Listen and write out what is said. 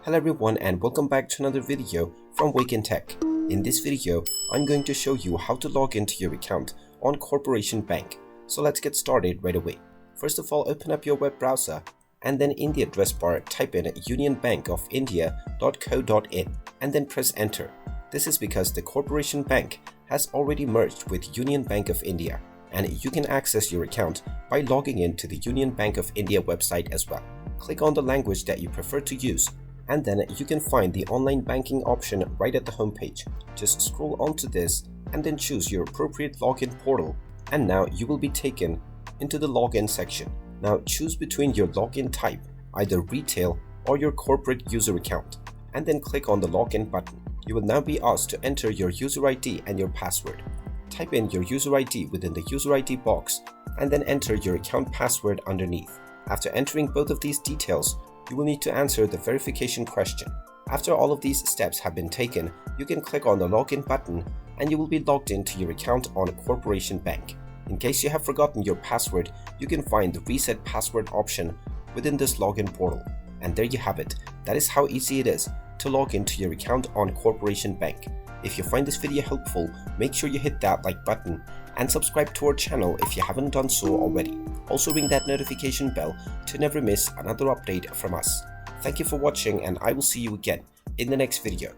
Hello everyone and welcome back to another video from Wake&Tech. In this video, I'm going to show you how to log into your account on Corporation Bank. So let's get started right away. First of all, open up your web browser and then in the address bar type in unionbankofindia.co.in and then press enter. This is because the Corporation Bank has already merged with Union Bank of India and you can access your account by logging in to the Union Bank of India website as well. Click on the language that you prefer to use and then you can find the online banking option right at the home page. Just scroll onto this and then choose your appropriate login portal, and now you will be taken into the login section. Now choose between your login type, either retail or your corporate user account, and then click on the login button. You will now be asked to enter your user ID and your password. Type in your user ID within the user ID box and then enter your account password underneath. After entering both of these details, you will need to answer the verification question. After all of these steps have been taken, you can click on the login button and you will be logged into your account on Corporation Bank. In case you have forgotten your password, you can find the reset password option within this login portal. And there you have it. That is how easy it is to log into your account on Corporation Bank. If you find this video helpful, make sure you hit that like button and subscribe to our channel if you haven't done so already. Also ring that notification bell to never miss another update from us. Thank you for watching and I will see you again in the next video.